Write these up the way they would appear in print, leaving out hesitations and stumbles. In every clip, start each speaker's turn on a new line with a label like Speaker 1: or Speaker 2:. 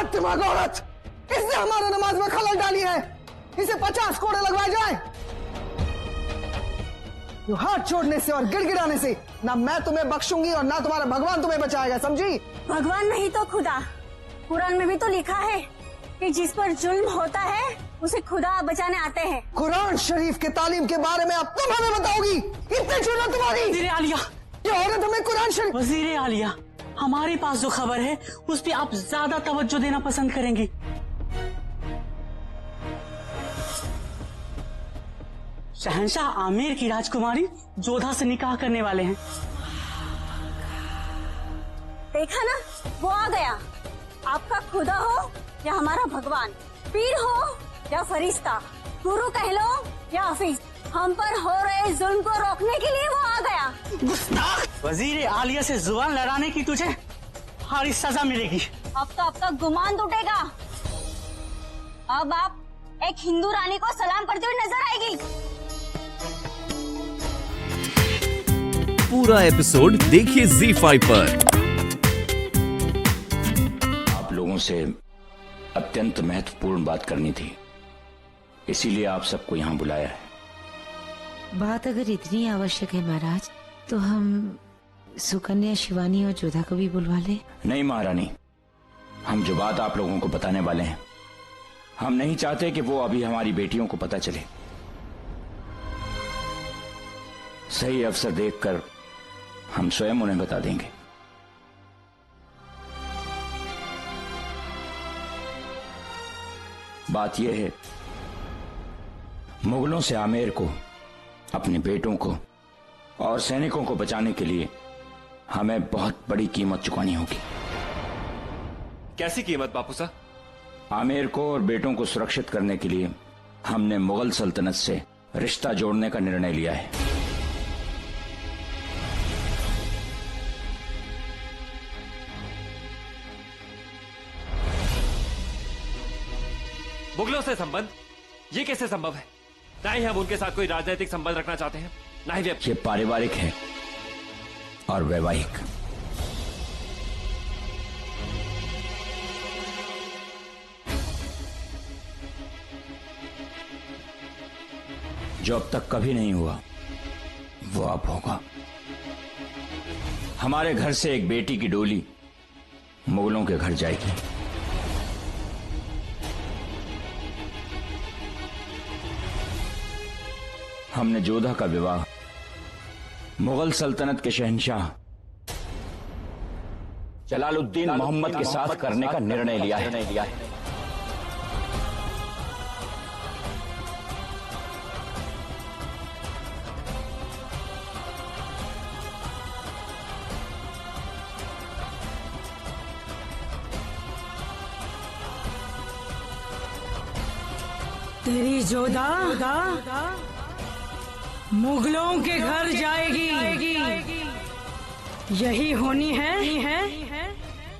Speaker 1: बददिमाग औरत, इसने हमारे नमाज में खलल डाली है, इसे 50 कोड़े लगवाए जाए। हाथ छोड़ने से और गिड़गिड़ाने से ना मैं तुम्हें बख्शूंगी और ना तुम्हारा भगवान तुम्हें बचाएगा, समझी?
Speaker 2: भगवान नहीं तो खुदा। कुरान में भी तो लिखा है कि जिस पर जुल्म होता है उसे खुदा बचाने आते हैं।
Speaker 1: कुरान शरीफ के तालीम के बारे में अब तुम हमें बताओगी? इतनी जुर्रत तुम्हारी?
Speaker 3: वज़ीर आलिया,
Speaker 1: ये औरत हमें कुरान शरीफ।
Speaker 3: वज़ीर आलिया, हमारे पास जो खबर है उस पे आप ज्यादा तवज्जो देना पसंद करेंगी। शहंशाह आमेर की राजकुमारी जोधा से निकाह करने वाले हैं।
Speaker 2: देखा ना, वो आ गया। आपका खुदा हो या हमारा भगवान, पीर हो या फरिश्ता, गुरु कह लो या हफीज, हम पर हो रहे जुल्म को रोकने के लिए वो आ गया।
Speaker 3: गुस्ताख! वज़ीर आलिया से जुबान लड़ाने की तुझे हारी सजा मिलेगी।
Speaker 2: अब तो आपका गुमान टूटेगा। अब आप एक हिंदू रानी को सलाम करते हुए नजर आएगी।
Speaker 4: पूरा एपिसोड देखिए ZEE5 पर।
Speaker 5: आप लोगों से अत्यंत महत्वपूर्ण बात करनी थी, इसीलिए आप सबको यहाँ बुलाया है।
Speaker 6: बात अगर इतनी आवश्यक है महाराज, तो हम सुकन्या, शिवानी और जोधा को भी बुलवा ले।
Speaker 5: नहीं महारानी, हम जो बात आप लोगों को बताने वाले हैं, हम नहीं चाहते कि वो अभी हमारी बेटियों को पता चले। सही अवसर देखकर हम स्वयं उन्हें बता देंगे। बात यह है, मुगलों से आमेर को, अपने बेटों को और सैनिकों को बचाने के लिए हमें बहुत बड़ी कीमत चुकानी होगी।
Speaker 7: कैसी कीमत बापू साहब?
Speaker 5: आमेर को और बेटों को सुरक्षित करने के लिए हमने मुगल सल्तनत से रिश्ता जोड़ने का निर्णय लिया है।
Speaker 7: मुगलों से संबंध? ये कैसे संभव है? ना ही हम उनके साथ कोई राजनीतिक संबंध रखना चाहते हैं, ना ही
Speaker 5: ये पारिवारिक है और वैवाहिक। जो अब तक कभी नहीं हुआ वो अब होगा। हमारे घर से एक बेटी की डोली मुगलों के घर जाएगी। हमने जोधा का विवाह मुगल सल्तनत के शहंशाह जलालुद्दीन मोहम्मद के साथ करने का निर्णय लिया है।
Speaker 8: तेरी जोधा मुगलों के घर जाएगी। यही होनी है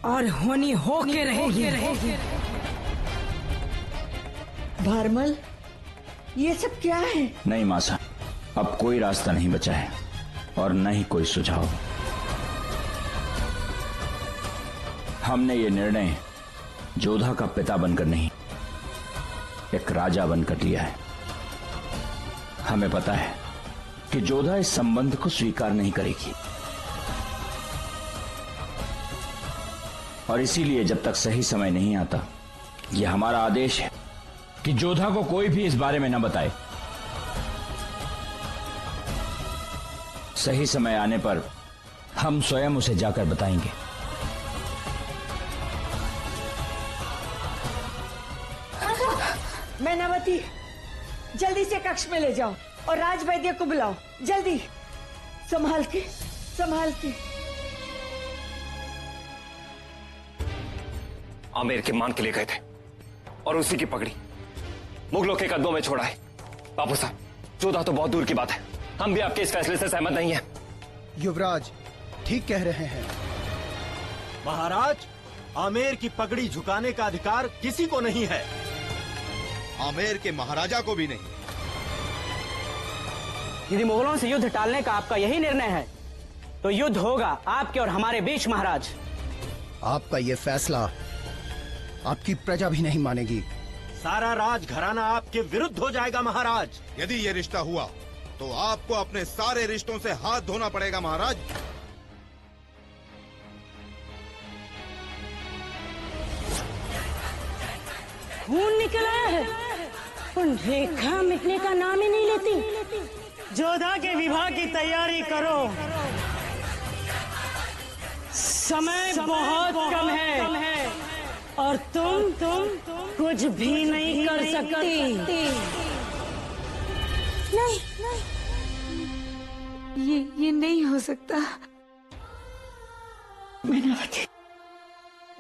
Speaker 8: और होनी हो के रहेगी।
Speaker 9: भारमल, ये सब क्या है?
Speaker 5: नहीं मासा, अब कोई रास्ता नहीं बचा है और न ही कोई सुझाव। हमने ये निर्णय जोधा का पिता बनकर नहीं, एक राजा बनकर लिया है। हमें पता है कि जोधा इस संबंध को स्वीकार नहीं करेगी और इसीलिए जब तक सही समय नहीं आता, यह हमारा आदेश है कि जोधा को कोई भी इस बारे में न बताए। सही समय आने पर हम स्वयं उसे जाकर बताएंगे।
Speaker 9: मैनावती, जल्दी से कक्ष में ले जाओ और राजवैद्य को बुलाओ, जल्दी। संभाल के, संभाल के।
Speaker 7: आमेर के मान के लिए गए थे और उसी की पगड़ी मुगलों के कदमों में छोड़ा है। बापू साहब, जोधा तो बहुत दूर की बात है, हम भी आपके इस फैसले से सहमत नहीं हैं।
Speaker 10: युवराज ठीक कह रहे हैं।
Speaker 11: महाराज, आमेर की पगड़ी झुकाने का अधिकार किसी को नहीं है,
Speaker 10: आमेर के महाराजा को भी नहीं।
Speaker 3: यदि मुगलों से युद्ध टालने का आपका यही निर्णय है तो युद्ध होगा आपके और हमारे बीच महाराज।
Speaker 10: आपका ये फैसला आपकी प्रजा भी नहीं मानेगी।
Speaker 11: सारा राजघराना आपके विरुद्ध हो जाएगा महाराज।
Speaker 10: यदि ये रिश्ता हुआ तो आपको अपने सारे रिश्तों से हाथ धोना पड़ेगा महाराज।
Speaker 8: खून निकला है, उन रेखा मिटने का नाम ही नहीं लेती।
Speaker 3: जोधा के विवाह की तैयारी करो, समय बहुत कम है
Speaker 8: और तुम कुछ भी नहीं कर सकती।
Speaker 6: नहीं, ये नहीं हो सकता।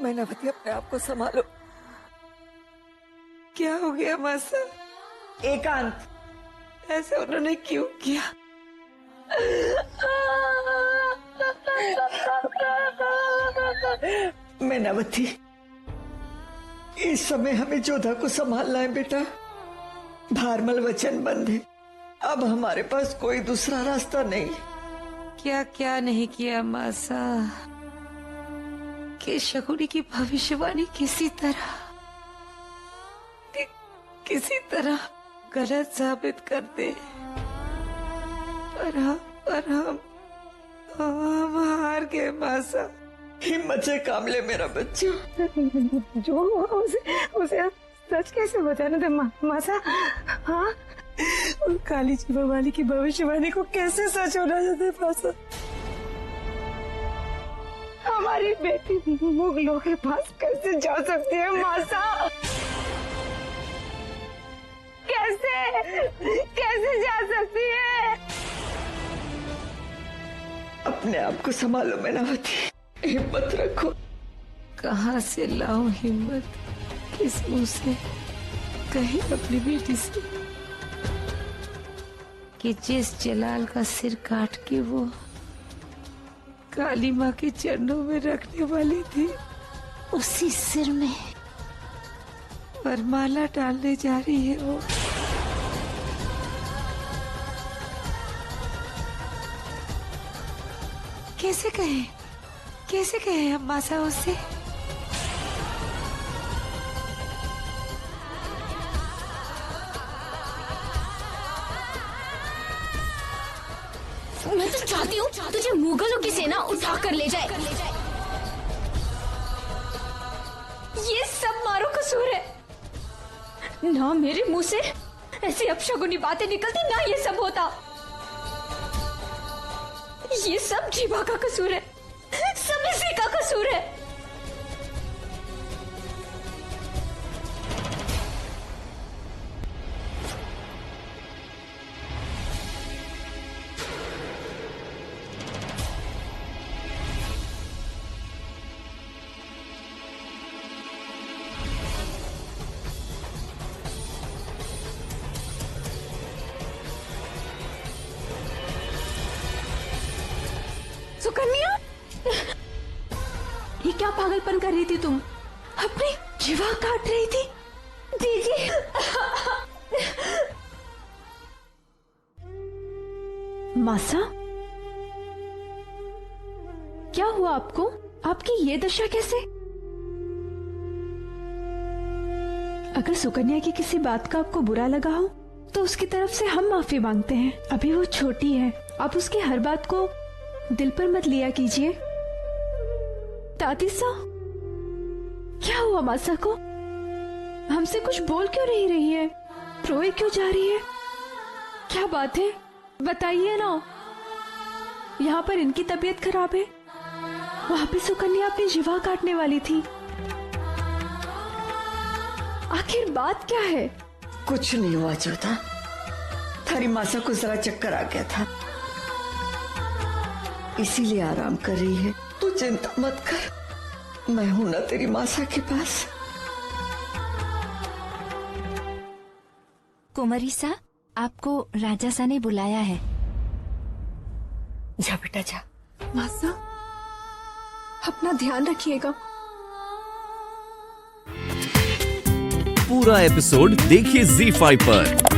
Speaker 6: मैनावती अपने आप को संभालो। क्या हो गया मासा?
Speaker 9: एकांत,
Speaker 6: ऐसा उन्होंने क्यों किया?
Speaker 9: मैनावती, इस समय हमें जोधा को संभालना है बेटा। भारमल वचन बंद है, अब हमारे पास कोई दूसरा रास्ता नहीं।
Speaker 6: क्या क्या नहीं किया मासा कि शकुनी की भविष्यवाणी किसी तरह गलत साबित कर दे। पर हम हार गए मासा।
Speaker 9: हिम्मत से काम ले मेरा बच्चा।
Speaker 6: जो हुआ उसे आप सच कैसे बताने दे मासा? हाँ, काली जीवा वाली की भविष्यवाणी को कैसे सच होना चाहते मासा? हमारी बेटी मुगलों के पास कैसे जा सकती है मासा? कैसे जा सकती है?
Speaker 9: अपने आप को संभालो मैनावती, हिम्मत रखो।
Speaker 6: कहाँ से लाऊं हिम्मत? किस मुंह से कहीं अपनी बेटी से कि जिस जलाल का सिर काट के वो काली माँ के चरणों में रखने वाली थी, उसी सिर में वरमाला डालने जा रही है वो। कैसे कहे हम मासा उससे?
Speaker 2: मैं तो चाहती हूँ तुझे मुगलों की सेना उठा कर ले जाए। ये सब मारो कसूर है ना। मेरे मुंह से ऐसी अपशगुनी बातें निकलती ना, ये सब होता। ये सब जीवा का कसूर है, सब इसी का कसूर है। सुकन्या, ये क्या पागलपन कर रही थी तुम? अपनी जीवा काट रही थी? दीजिए।
Speaker 12: मासा, क्या हुआ आपको? आपकी ये दशा कैसे? अगर सुकन्या की किसी बात का आपको बुरा लगा हो तो उसकी तरफ से हम माफी मांगते हैं। अभी वो छोटी है, आप उसकी हर बात को दिल पर मत लिया कीजिए। तातीसा, क्या हुआ मासा को? हमसे कुछ बोल क्यों नहीं रही है? रोए क्यों जा रही है? क्या बात है, बताइए ना। यहाँ पर इनकी तबीयत खराब है, वहां पे सुकन्या अपनी जीवा काटने वाली थी। आखिर बात क्या है?
Speaker 9: कुछ नहीं हुआ जोधा, थारी मासा को जरा चक्कर आ गया था, इसीलिए आराम कर रही है। तू चिंता मत कर, मैं हूं ना तेरी मासा के पास।
Speaker 13: कुमारी सा, आपको राजा सा ने बुलाया है।
Speaker 9: जा बेटा जा।
Speaker 12: मासा, अपना ध्यान रखिएगा।
Speaker 4: पूरा एपिसोड देखिए ZEE5 पर।